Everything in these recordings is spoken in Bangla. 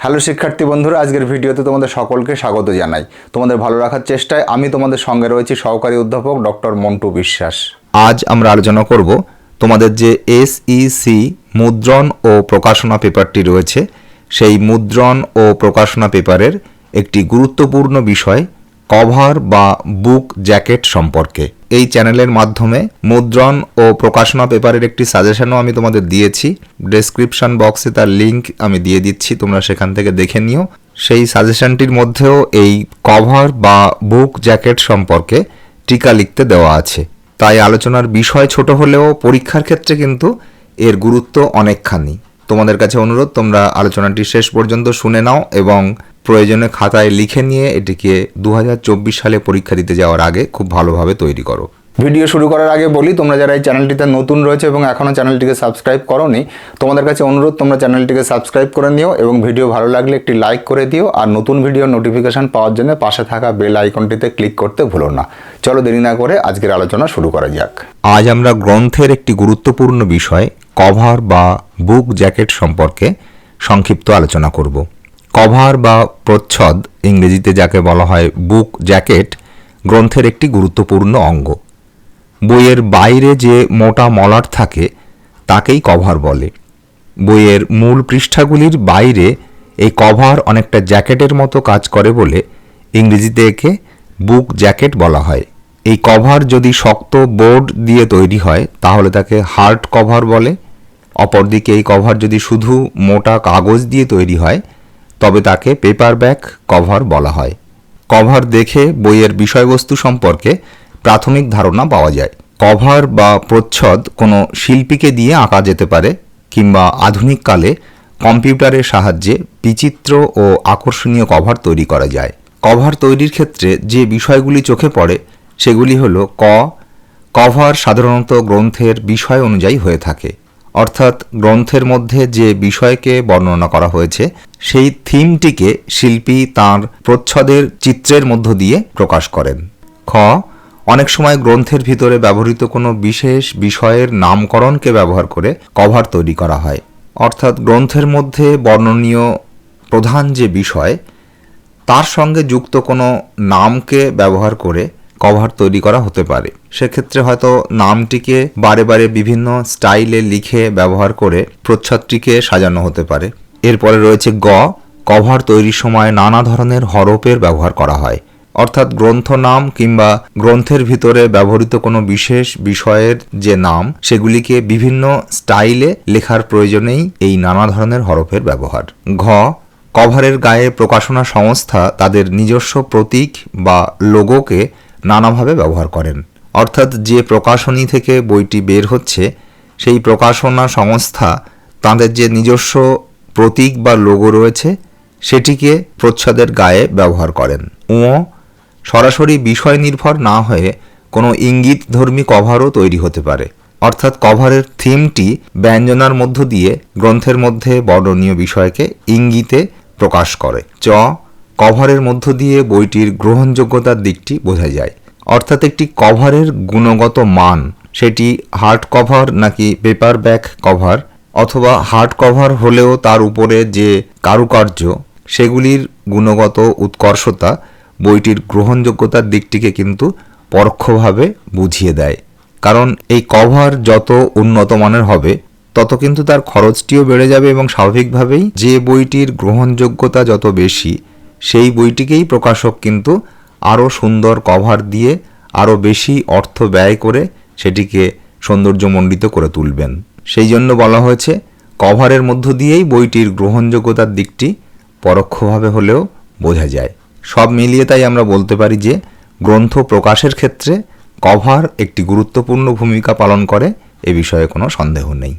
হ্যালো শিক্ষার্থী বন্ধুরা, আজকের ভিডিওতে তোমাদের সকলকে স্বাগত জানাই। তোমাদের ভালো রাখার চেষ্টায় আমি তোমাদের সঙ্গে রয়েছি সহকারী অধ্যাপক ডক্টর মন্টু বিশ্বাস। আজ আমরা আলোচনা করব তোমাদের যে SEC মুদ্রণ ও প্রকাশনা পেপারটি রয়েছে, সেই মুদ্রণ ও প্রকাশনা পেপারের একটি গুরুত্বপূর্ণ বিষয় কভার বা বুক জ্যাকেট সম্পর্কে। এই চ্যানেলের মাধ্যমে মুদ্রণ ও প্রকাশনা পেপারের একটি সাজেশনও আমি তোমাদের দিয়েছি। ডেসক্রিপশন বক্সে তার লিঙ্ক আমি দিয়ে দিচ্ছি, তোমরা সেখান থেকে দেখে নিও। সেই সাজেশনটির মধ্যেও এই কভার বা বুক জ্যাকেট সম্পর্কে টিকা লিখতে দেওয়া আছে। তাই আলোচনার বিষয় ছোট হলেও পরীক্ষার ক্ষেত্রে কিন্তু এর গুরুত্ব অনেকখানি। তোমাদের কাছে অনুরোধ, তোমরা আলোচনাটি শেষ পর্যন্ত শুনে নাও এবং প্রয়োজনে খাতায় লিখে নিয়ে এটিকে 2024 সালে পরীক্ষা দিতে যাওয়ার আগে খুব ভালোভাবে তৈরি করো। ভিডিও শুরু করার আগে বলি, তোমরা যারা এই চ্যানেলটিতে নতুন রয়েছে এবং এখনও চ্যানেলটিকে সাবস্ক্রাইব করোনি, তোমাদের কাছে অনুরোধ তোমরা চ্যানেলটিকে সাবস্ক্রাইব করে নিও এবং ভিডিও ভালো লাগলে একটি লাইক করে দিও। আর নতুন ভিডিও নোটিফিকেশান পাওয়ার জন্য পাশে থাকা বেল আইকনটিতে ক্লিক করতে ভুলো না। চলো দেরি না করে আজকের আলোচনা শুরু করা যাক। আজ আমরা গ্রন্থের একটি গুরুত্বপূর্ণ বিষয় কভার বা বুক জ্যাকেট সম্পর্কে সংক্ষিপ্ত আলোচনা করব। কভার বা প্রচ্ছদ, ইংরেজিতে যাকে বলা হয় বুক জ্যাকেট, গ্রন্থের একটি গুরুত্বপূর্ণ অঙ্গ। বইয়ের বাইরে যে মোটা মলাট থাকে তাকেই কভার বলে। বইয়ের মূল পৃষ্ঠাগুলির বাইরে এই কভার অনেকটা জ্যাকেটের মতো কাজ করে বলে ইংরেজিতে একে বুক জ্যাকেট বলা হয়। এই কভার যদি শক্ত বোর্ড দিয়ে তৈরি হয় তাহলে তাকে হার্ড কভার বলে। অপরদিকে এই কভার যদি শুধু মোটা কাগজ দিয়ে তৈরি হয় তবে তাকে পেপার ব্যাক কভার বলা হয়। কভার দেখে বইয়ের বিষয়বস্তু সম্পর্কে প্রাথমিক ধারণা পাওয়া যায়। কভার বা প্রচ্ছদ কোনো শিল্পীকে দিয়ে আঁকা যেতে পারে কিংবা আধুনিককালে কম্পিউটারের সাহায্যে বিচিত্র ও আকর্ষণীয় কভার তৈরি করা যায়। কভার তৈরির ক্ষেত্রে যে বিষয়গুলি চোখে পড়ে সেগুলি হলো কভার সাধারণত গ্রন্থের বিষয় অনুযায়ী হয়ে থাকে, অর্থাৎ গ্রন্থের মধ্যে যে বিষয়কে বর্ণনা করা হয়েছে সেই থিমটিকে শিল্পী তাঁর প্রচ্ছদের চিত্রের মধ্য দিয়ে প্রকাশ করেন। অনেক সময় গ্রন্থের ভিতরে ব্যবহৃত কোনো বিশেষ বিষয়ের নামকরণকে ব্যবহার করে কভার তৈরি করা হয়, অর্থাৎ গ্রন্থের মধ্যে বর্ণনীয় প্রধান যে বিষয় তার সঙ্গে যুক্ত কোনো নামকে ব্যবহার করে কভার তৈরি করা হতে পারে। সেক্ষেত্রে হয়তো নামটিকে বারে বারে বিভিন্ন স্টাইলে লিখে ব্যবহার করে প্রচ্ছদটিকে সাজানো হতে পারে। এরপরে রয়েছে কভার তৈরির সময় নানা ধরনের হরফের ব্যবহার করা হয়, অর্থাৎ গ্রন্থ নাম কিংবা গ্রন্থের ভিতরে ব্যবহৃত কোনো বিশেষ বিষয়ের যে নাম সেগুলিকে বিভিন্ন স্টাইলে লেখার প্রয়োজনেই এই নানা ধরনের হরফের ব্যবহার। কভারের গায়ে প্রকাশনা সংস্থা তাদের নিজস্ব প্রতীক বা লোগোকে নানাভাবে ব্যবহার করেন, অর্থাৎ যে প্রকাশনী থেকে বইটি বের হচ্ছে সেই প্রকাশনা সংস্থা তাদের যে নিজস্ব প্রতীক বা লোগো রয়েছে সেটিকে প্রচ্ছদের গায়ে ব্যবহার করেন। সরাসরি বিষয় নির্ভর না হয়ে কোনো ইঙ্গিতধর্মী কভারও তৈরি হতে পারে, অর্থাৎ কভারের থিমটি ব্যঞ্জনার মধ্য দিয়ে গ্রন্থের মধ্যে বর্ণনীয় বিষয়কে ইঙ্গিতে প্রকাশ করে। কভারের মধ্য দিয়ে বইটির গ্রহণযোগ্যতার দিকটি বোঝা যায়, অর্থাৎ একটি কভারের গুণগত মান, সেটি হার্ড কভার নাকি পেপার ব্যাক কভার, অথবা হার্ড কভার হলেও তার উপরে যে কারুকার্য সেগুলির গুণগত উৎকর্ষতা বইটির গ্রহণযোগ্যতার দিকটিকে কিন্তু পরোক্ষভাবে বুঝিয়ে দেয়। কারণ এই কভার যত উন্নত মানের হবে তত কিন্তু তার খরচটিও বেড়ে যাবে এবং স্বাভাবিকভাবেই যে বইটির গ্রহণযোগ্যতা যত বেশি সেই বইটিকেই প্রকাশক কিন্তু আরও সুন্দর কভার দিয়ে আরও বেশি অর্থ ব্যয় করে সেটিকে সৌন্দর্যমণ্ডিত করে তুলবেন। সেই জন্য বলা হয়েছে কভারের মধ্য দিয়েই বইটির গ্রহণযোগ্যতার দিকটি পরোক্ষভাবে হলেও বোঝা যায়। সব মিলিয়ে তাই আমরা বলতে পারি যে গ্রন্থ প্রকাশের ক্ষেত্রে কভার একটি গুরুত্বপূর্ণ ভূমিকা পালন করে, এ বিষয়ে কোনো সন্দেহ নেই।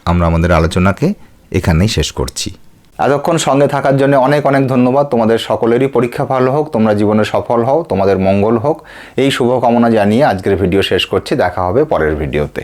আমরা আমাদের আলোচনাকে এখানেই শেষ করছি। এতক্ষণ সঙ্গে থাকার জন্য অনেক অনেক ধন্যবাদ। তোমাদের সকলেরই পরীক্ষা ভালো হোক, তোমরা জীবনে সফল হও, তোমাদের মঙ্গল হোক, এই শুভকামনা জানিয়ে আজকের ভিডিও শেষ করছি। দেখা হবে পরের ভিডিওতে।